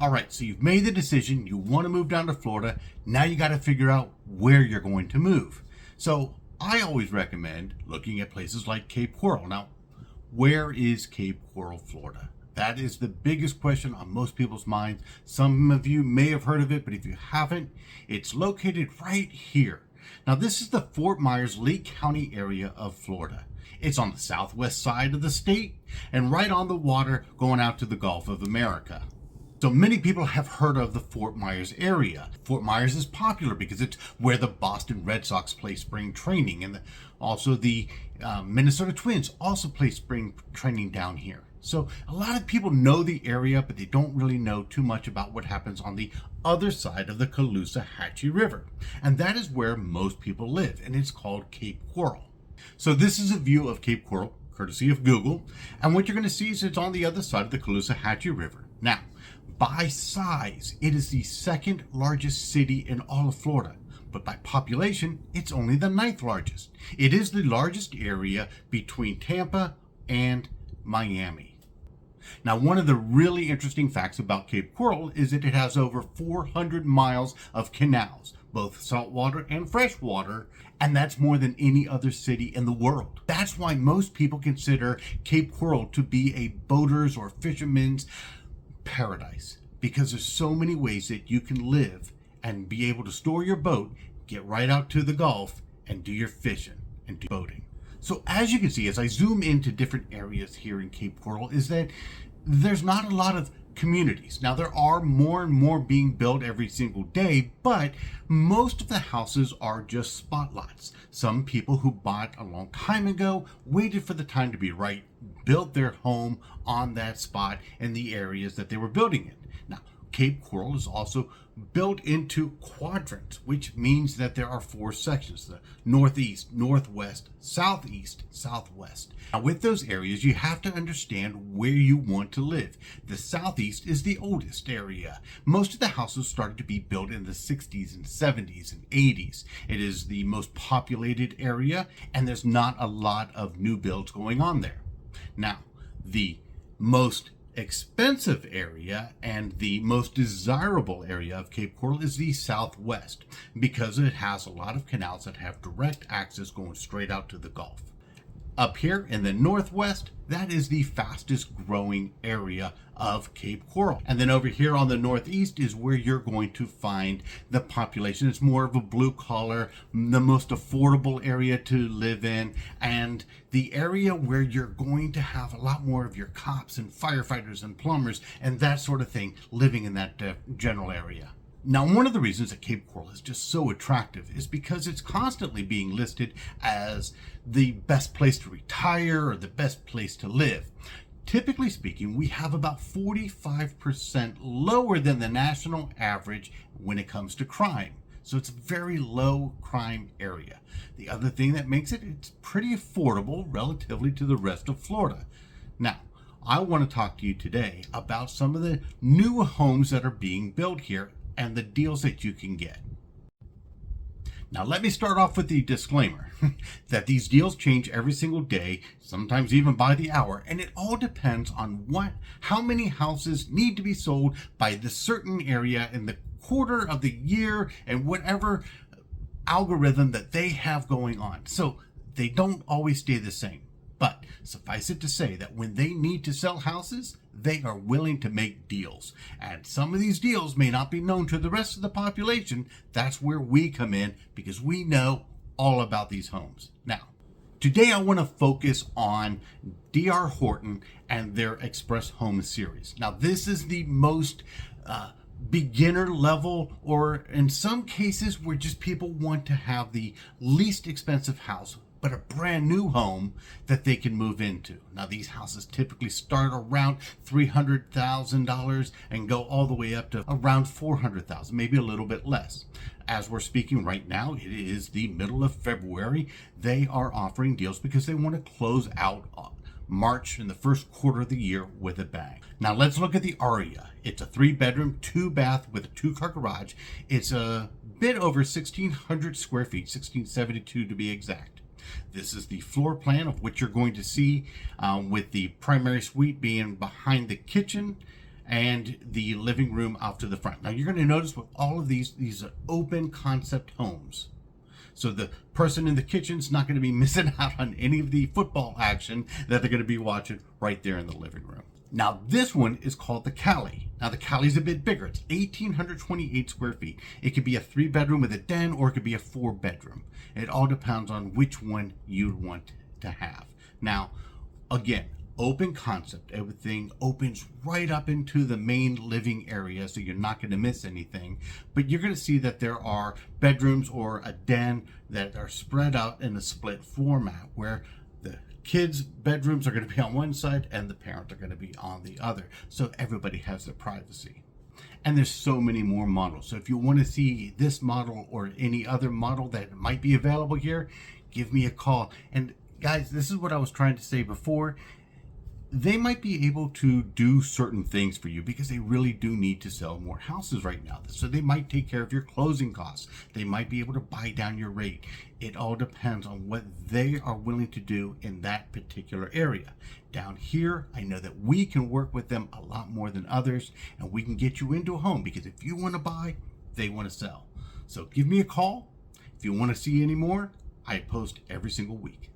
All right, so you've made the decision, you want to move down to Florida. Now you got to figure out where you're going to move. So I always recommend looking at places like Cape Coral. Now, where is Cape Coral, Florida? That is the biggest question on most people's minds. Some of you may have heard of it, but if you haven't, it's located right here. Now, this is the Fort Myers, Lee County area of Florida. It's on the southwest side of the state and right on the water going out to the Gulf of America. So many people have heard of the Fort Myers area. Fort Myers is popular because it's where the Boston Red Sox play spring training, and also the Minnesota Twins also play spring training down here. So a lot of people know the area, but they don't really know too much about what happens on the other side of the Caloosahatchee River. And that is where most people live, and it's called Cape Coral. So this is a view of Cape Coral, courtesy of Google. And what you're going to see is it's on the other side of the Caloosahatchee River. Now, by size, it is the second largest city in all of Florida. But by population, it's only the ninth largest. It is the largest area between Tampa and Miami. Now, one of the really interesting facts about Cape Coral is that it has over 400 miles of canals, both saltwater and freshwater, and that's more than any other city in the world. That's why most people consider Cape Coral to be a boater's or fisherman's paradise, because there's so many ways that you can live and be able to store your boat, get right out to the Gulf, and do your fishing and do boating. So as you can see, as I zoom into different areas here in Cape Coral, is that there's not a lot of communities. Now, there are more and more being built every single day, but most of the houses are just spot lots. Some people who bought a long time ago waited for the time to be right, built their home on that spot in the areas that they were building in. Now, Cape Coral is also built into quadrants, which means that there are four sections: the northeast, northwest, southeast, southwest. Now, with those areas, you have to understand where you want to live. The southeast is the oldest area. Most of the houses started to be built in the 60s and 70s and 80s. It is the most populated area, and there's not a lot of new builds going on there. Now, the most expensive area and the most desirable area of Cape Coral is the southwest, because it has a lot of canals that have direct access going straight out to the Gulf. Up here in the northwest, that is the fastest growing area of Cape Coral. And then over here on the northeast is where you're going to find the population. It's more of a blue collar, the most affordable area to live in, and the area where you're going to have a lot more of your cops and firefighters and plumbers and that sort of thing living in that general area. Now, one of the reasons that Cape Coral is just so attractive is because it's constantly being listed as the best place to retire or the best place to live. Typically speaking, we have about 45% lower than the national average when it comes to crime. So it's a very low crime area. The other thing that makes it's pretty affordable relatively to the rest of Florida. Now, I want to talk to you today about some of the new homes that are being built here and the deals that you can get. Now, let me start off with the disclaimer that these deals change every single day, sometimes even by the hour, and it all depends on how many houses need to be sold by the certain area in the quarter of the year and whatever algorithm that they have going on. So they don't always stay the same. But suffice it to say that when they need to sell houses, they are willing to make deals. And some of these deals may not be known to the rest of the population. That's where we come in, because we know all about these homes. Now, today I want to focus on D.R. Horton and their Express Home series. Now, this is the most beginner level, or in some cases where just people want to have the least expensive house, but a brand new home that they can move into. Now, these houses typically start around $300,000 and go all the way up to around $400,000, maybe a little bit less. As we're speaking right now, it is the middle of February. They are offering deals because they want to close out March in the first quarter of the year with a bang. Now, let's look at the Aria. It's a 3-bedroom, 2-bath with a 2-car garage. It's a bit over 1,600 square feet, 1,672 to be exact. This is the floor plan of what you're going to see, with the primary suite being behind the kitchen, and the living room off to the front. Now you're going to notice with all of these are open concept homes. So the person in the kitchen's not going to be missing out on any of the football action that they're going to be watching right there in the living room. Now this one is called the Cali. Now the Cali's a bit bigger. It's 1,828 square feet. It could be a 3-bedroom with a den, or it could be a 4-bedroom. It all depends on which one you'd want to have. Now, again, open concept. Everything opens right up into the main living area, so you're not going to miss anything. But you're going to see that there are bedrooms or a den that are spread out in a split format, where the kids' bedrooms are going to be on one side and the parents are going to be on the other, so everybody has their privacy. And there's so many more models. So if you want to see this model or any other model that might be available here, give me a call. And guys, this is what I was trying to say before. They might be able to do certain things for you because they really do need to sell more houses right now. So they might take care of your closing costs. They might be able to buy down your rate. It all depends on what they are willing to do in that particular area. Down here, I know that we can work with them a lot more than others, and we can get you into a home, because if you want to buy, they want to sell. So give me a call. If you want to see any more, I post every single week.